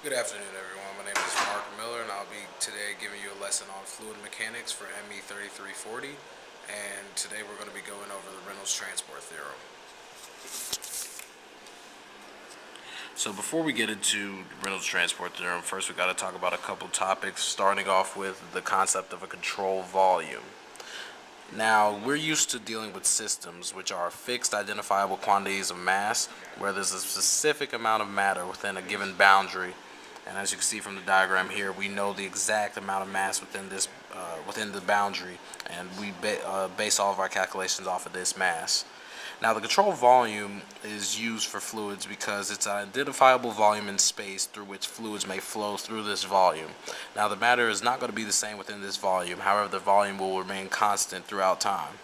Good afternoon, everyone. My name is Mark Miller, and I'll be today giving you a lesson on fluid mechanics for ME 3340. And today we're going to be going over the Reynolds Transport Theorem. So before we get into Reynolds Transport Theorem, first we got to talk about a couple topics, starting off with the concept of a control volume. Now, we're used to dealing with systems, which are fixed identifiable quantities of mass, where there's a specific amount of matter within a given boundary. And as you can see from the diagram here, we know the exact amount of mass within this within the boundary, and we base all of our calculations off of this mass. Now, the control volume is used for fluids because it's an identifiable volume in space through which fluids may flow through this volume. Now, the matter is not going to be the same within this volume. However, the volume will remain constant throughout time.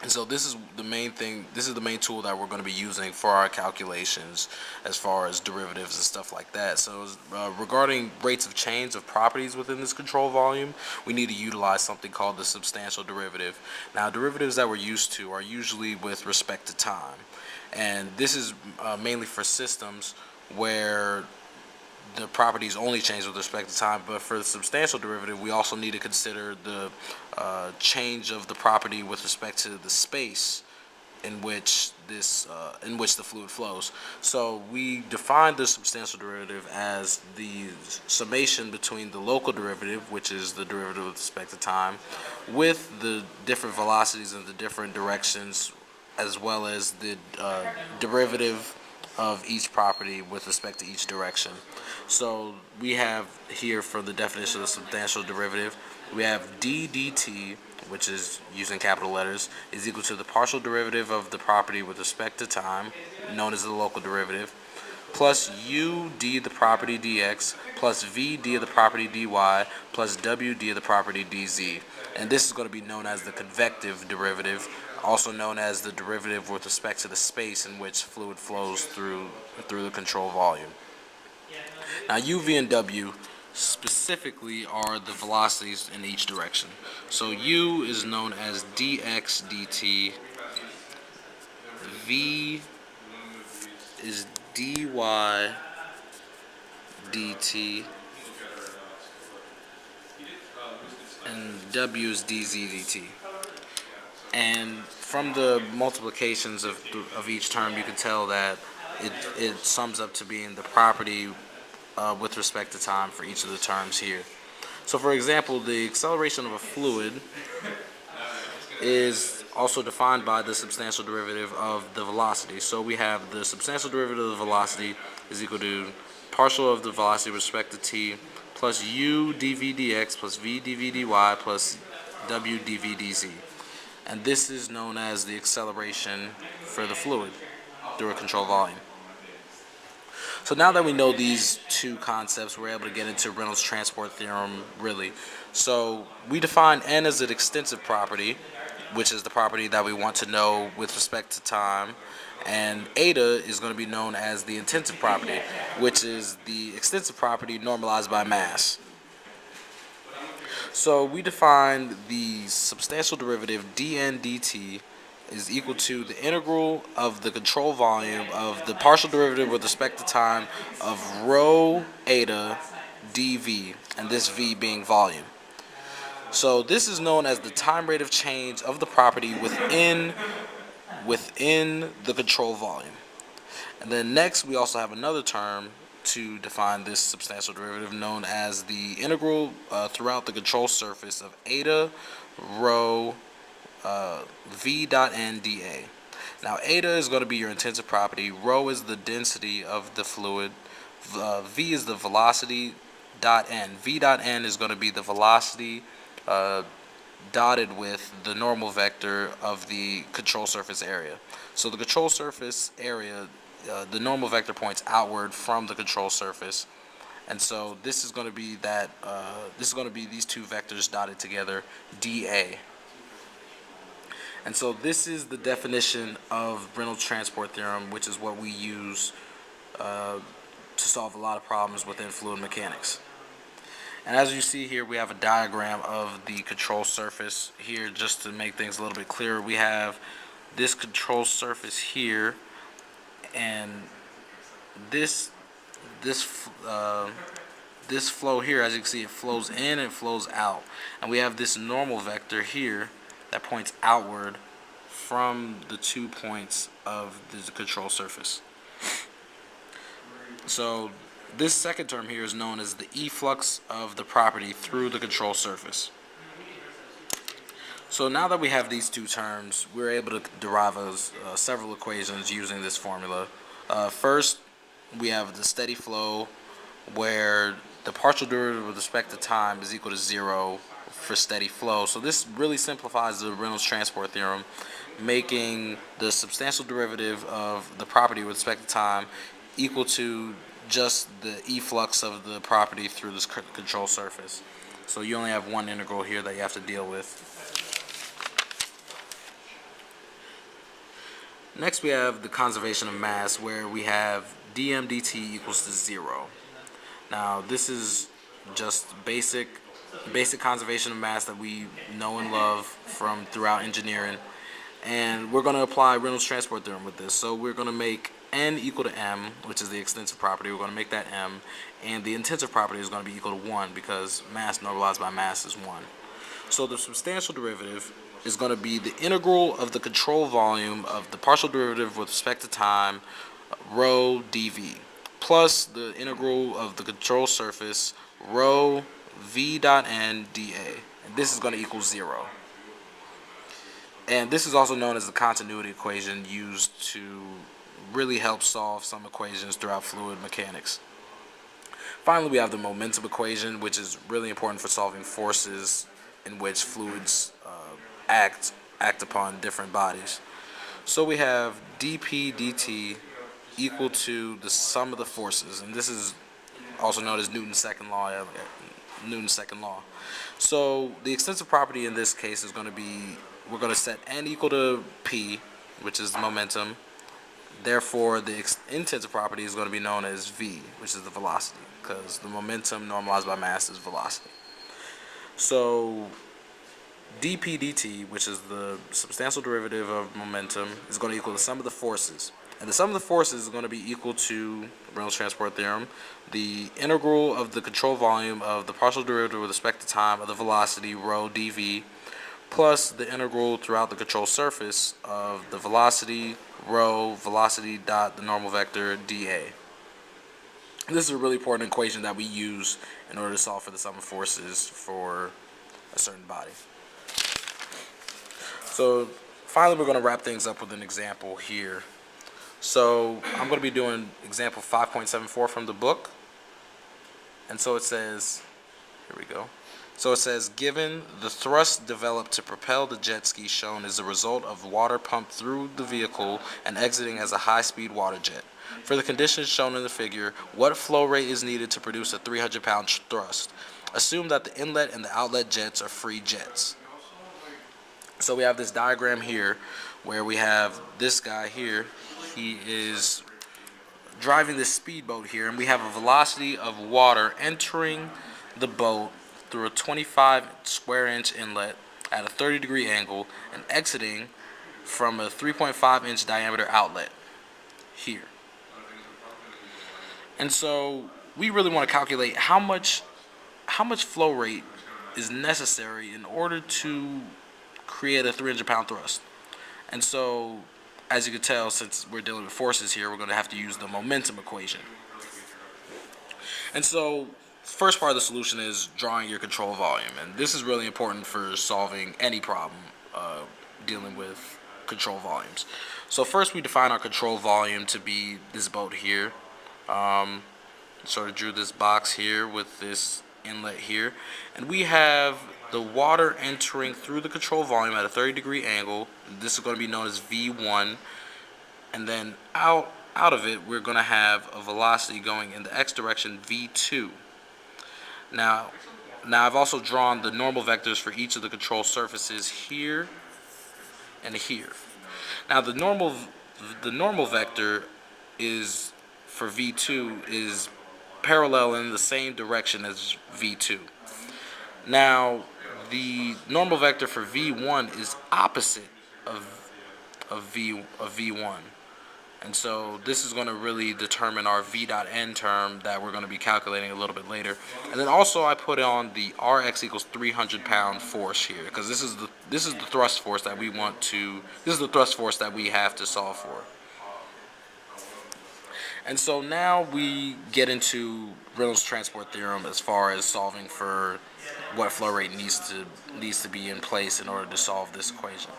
And so this is the main thing, this is the main tool that we're going to be using for our calculations as far as derivatives and stuff like that. So regarding rates of change of properties within this control volume, we need to utilize something called the substantial derivative. Now, derivatives that we're used to are usually with respect to time. And this is mainly for systems where the properties only change with respect to time, but for the substantial derivative, we also need to consider the change of the property with respect to the space in which the fluid flows. So we define the substantial derivative as the summation between the local derivative, which is the derivative with respect to time, with the different velocities in the different directions, as well as the derivative of each property with respect to each direction. So we have here for the definition of the substantial derivative, we have d dt, which is using capital letters, is equal to the partial derivative of the property with respect to time, known as the local derivative, plus u d of the property dx, plus v d of the property dy, plus w d of the property dz. And this is going to be known as the convective derivative, also known as the derivative with respect to the space in which fluid flows through the control volume. Now, u, v, and w specifically are the velocities in each direction. So u is known as dx dt, v is dy dt, and w is dz dt. And from the multiplications of each term, you can tell that it sums up to being the property with respect to time for each of the terms here. So for example, the acceleration of a fluid is also defined by the substantial derivative of the velocity. So we have the substantial derivative of the velocity is equal to partial of the velocity with respect to t plus u dv dx plus v dv dy plus w dv dz. And this is known as the acceleration for the fluid through a control volume. So now that we know these two concepts, we're able to get into Reynolds Transport Theorem, really. So we define n as an extensive property, which is the property that we want to know with respect to time, and eta is going to be known as the intensive property, which is the extensive property normalized by mass. So we define the substantial derivative dn dt is equal to the integral of the control volume of the partial derivative with respect to time of rho eta dv, and this v being volume. So this is known as the time rate of change of the property within the control volume. And then next we also have another term to define this substantial derivative known as the integral throughout the control surface of eta rho v dot n dA. Now eta is going to be your intensive property, rho is the density of the fluid, v is the velocity dot n. V dot n is going to be the velocity dotted with the normal vector of the control surface area. So the control surface area, the normal vector points outward from the control surface, and so this is going to be that. This is going to be these two vectors dotted together, dA. And so this is the definition of Reynolds Transport Theorem, which is what we use to solve a lot of problems within fluid mechanics. And as you see here, we have a diagram of the control surface here. Just to make things a little bit clearer, we have this control surface here, and this this flow here, as you can see, it flows in and it flows out, and we have this normal vector here that points outward from the 2 points of the control surface. So this second term here is known as the efflux of the property through the control surface. So now that we have these two terms, we're able to derive several equations using this formula. First, we have the steady flow, where the partial derivative with respect to time is equal to 0 for steady flow. So this really simplifies the Reynolds Transport Theorem, making the substantial derivative of the property with respect to time equal to just the efflux of the property through this control surface. So you only have one integral here that you have to deal with. Next, we have the conservation of mass, where we have dm dt equals to 0. Now, this is just basic conservation of mass that we know and love from throughout engineering, and we're going to apply Reynolds Transport Theorem with this. So we're going to make n equal to m, which is the extensive property. We're going to make that m, and the intensive property is going to be equal to 1 because mass normalized by mass is 1. So the substantial derivative is going to be the integral of the control volume of the partial derivative with respect to time, rho dv, plus the integral of the control surface, rho v dot n dA. And this is going to equal 0. And this is also known as the continuity equation, used to really help solve some equations throughout fluid mechanics. Finally, we have the momentum equation, which is really important for solving forces in which fluids act upon different bodies. So we have dp dt equal to the sum of the forces, and this is also known as Newton's second law. So the extensive property in this case is going to be, we're going to set n equal to p, which is the momentum. Therefore, the intensive property is going to be known as v, which is the velocity, because the momentum normalized by mass is velocity. So dp dt, which is the substantial derivative of momentum, is going to equal the sum of the forces. And the sum of the forces is going to be equal to Reynolds Transport Theorem, the integral of the control volume of the partial derivative with respect to time of the velocity, rho dv, plus the integral throughout the control surface of the velocity, rho, velocity dot the normal vector, dA. This is a really important equation that we use in order to solve for the sum of forces for a certain body. So finally, we're going to wrap things up with an example here. So I'm going to be doing example 5.74 from the book. And so it says, here we go. So it says, given the thrust developed to propel the jet ski shown is the result of water pumped through the vehicle and exiting as a high-speed water jet. For the conditions shown in the figure, what flow rate is needed to produce a 300-pound thrust? Assume that the inlet and the outlet jets are free jets. So we have this diagram here where we have this guy here. He is driving this speedboat here, and we have a velocity of water entering the boat through a 25 square inch inlet at a 30-degree angle and exiting from a 3.5 inch diameter outlet here. And so we really want to calculate how much flow rate is necessary in order to create a 300-pound thrust. And so, as you can tell, since we're dealing with forces here, we're going to have to use the momentum equation. And so, first part of the solution is drawing your control volume, and this is really important for solving any problem dealing with control volumes. So first we define our control volume to be this boat here. Sort of drew this box here with this inlet here, and we have the water entering through the control volume at a 30-degree angle. This is going to be known as V1, and then out of it we're going to have a velocity going in the x direction, V2. Now I've also drawn the normal vectors for each of the control surfaces here and here. Now the normal vector is for V2 is parallel in the same direction as V2. Now the normal vector for V1 is opposite of V1, And so this is going to really determine our v dot n term that we're going to be calculating a little bit later. And then also I put on the Rx equals 300-pound force here, because this is the thrust force that we want to, this is the thrust force that we have to solve for. And so now we get into Reynolds Transport Theorem as far as solving for what flow rate needs to be in place in order to solve this equation.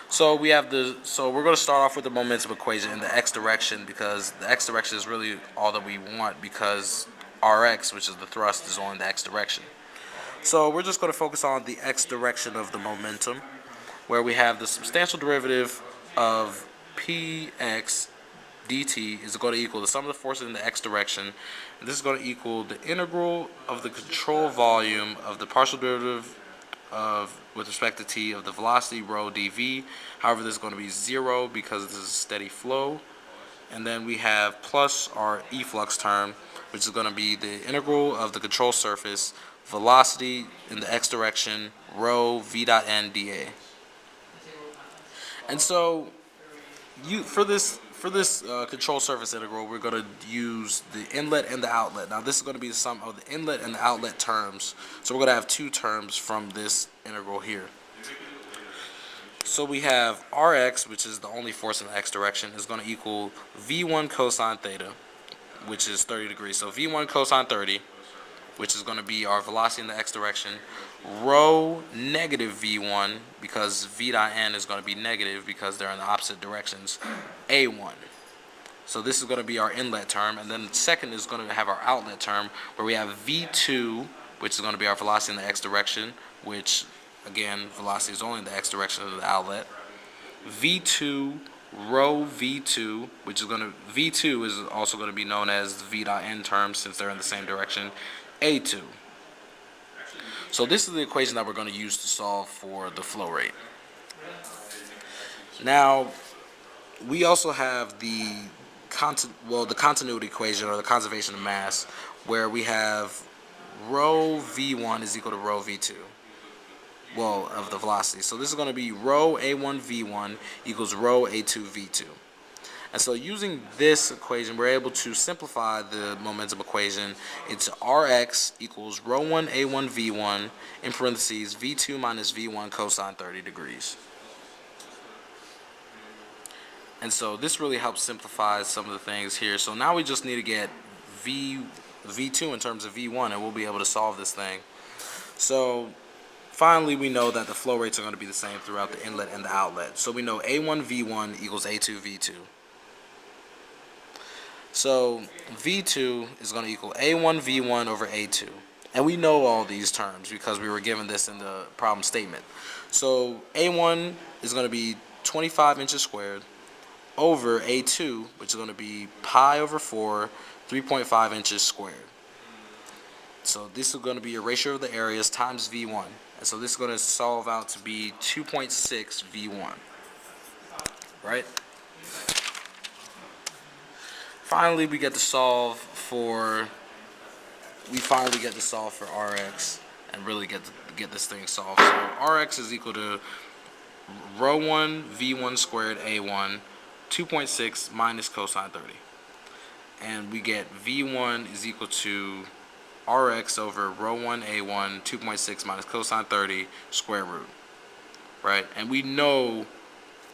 So we're going to start off with the momentum equation in the x direction, because the x direction is really all that we want, because Rx, which is the thrust, is on the x direction. So we're just going to focus on the x direction of the momentum, where we have the substantial derivative of px dt is going to equal the sum of the forces in the x direction, and this is going to equal the integral of the control volume of the partial derivative of, with respect to t, of the velocity rho dv. However, this is going to be 0 because this is a steady flow. And then we have plus our efflux term, which is going to be the integral of the control surface velocity in the x direction rho v dot n dA. And so for this control surface integral, we're going to use the inlet and the outlet. Now this is going to be the sum of the inlet and the outlet terms. So we're going to have two terms from this integral here. So we have Rx, which is the only force in the x direction, is going to equal V1 cosine theta, which is 30 degrees. So V1 cosine 30, which is going to be our velocity in the x direction, rho negative v1, because v dot n is going to be negative because they're in the opposite directions, a1. So this is going to be our inlet term, and then the second is going to have our outlet term, where we have v2, which is going to be our velocity in the x direction, which again, velocity is only in the x direction of the outlet, v2 rho v2, which is going to, v2 is also going to be known as the v dot n term since they're in the same direction, a2. So this is the equation that we're going to use to solve for the flow rate. Now, we also have the continuity equation, or the conservation of mass, where we have rho v1 is equal to rho v2, well, of the velocity. So this is going to be rho a1 v1 equals rho a2 v2. And so using this equation, we're able to simplify the momentum equation into Rx equals rho 1 a1 v1 in parentheses v2 minus v1 cosine 30 degrees. And so this really helps simplify some of the things here. So now we just need to get v2 in terms of v1, and we'll be able to solve this thing. So finally, we know that the flow rates are going to be the same throughout the inlet and the outlet. So we know a1 v1 equals a2 v2. So v2 is going to equal a1 v1 over a2. And we know all these terms because we were given this in the problem statement. So a1 is going to be 25 inches squared over a2, which is going to be pi over 4, 3.5 inches squared. So this is going to be your ratio of the areas times v1. And so this is going to solve out to be 2.6 v1. Right? Finally, we get to solve for Rx and really get this thing solved. So Rx is equal to rho 1 v1 squared a1 2.6 minus cosine 30. And we get v1 is equal to Rx over rho 1 a1 2.6 minus cosine 30 square root. Right? And we know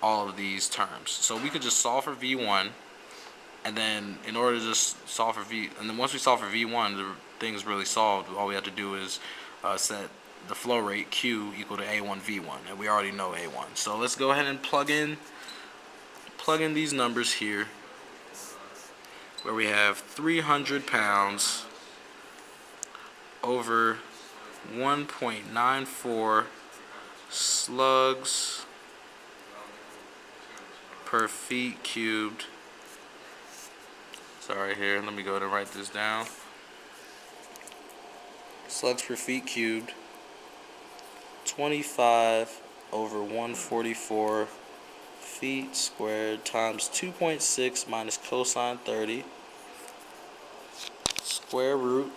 all of these terms. So we could just solve for v1. And then in order to just solve for and then once we solve for v1, the thing's really solved. All we have to do is set the flow rate q equal to a1 v1, and we already know a1. So let's go ahead and plug in these numbers here, where we have 300 pounds over 1.94 slugs per feet cubed. Sorry, here, let me go ahead and write this down. Slugs per feet cubed, 25 over 144 feet squared times 2.6 minus cosine 30 square root.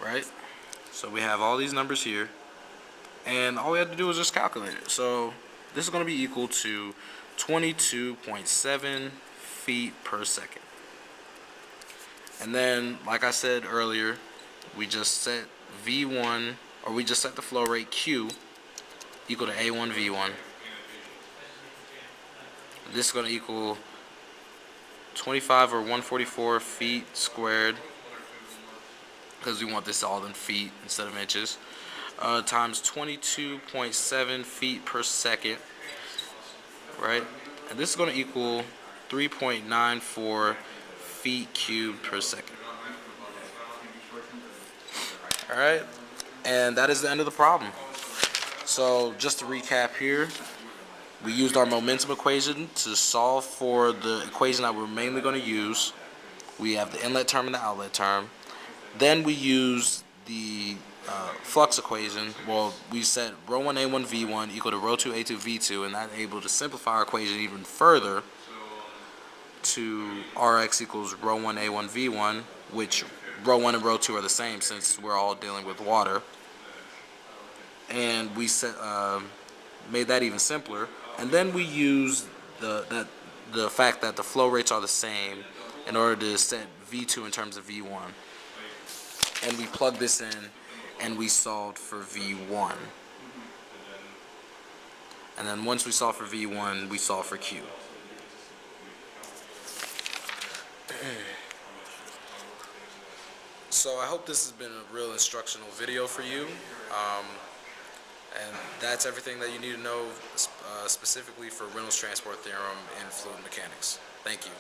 Right? So we have all these numbers here, and all we have to do is just calculate it. So this is going to be equal to 22.7 feet per second. And then, like I said earlier, we just set V1, or we just set the flow rate Q equal to A1 V1. This is going to equal 25 or 144 feet squared, because we want this all in feet instead of inches, times 22.7 feet per second, right? And this is going to equal 3.94 feet cubed per second. All right, and that is the end of the problem. So just to recap here, we used our momentum equation to solve for the equation that we're mainly going to use. We have the inlet term and the outlet term. Then we use the flux equation. Well, we set rho 1 A1 V1 equal to rho 2 A2 V2, and that's able to simplify our equation even further to Rx equals rho 1 A1 V1, which rho 1 and rho 2 are the same since we're all dealing with water. And we made that even simpler. And then we use the fact that the flow rates are the same in order to set V2 in terms of V1. And we plug this in and we solved for V1. And then once we solve for V1, we solve for Q. So I hope this has been a real instructional video for you. And that's everything that you need to know specifically for Reynolds Transport Theorem in fluid mechanics. Thank you.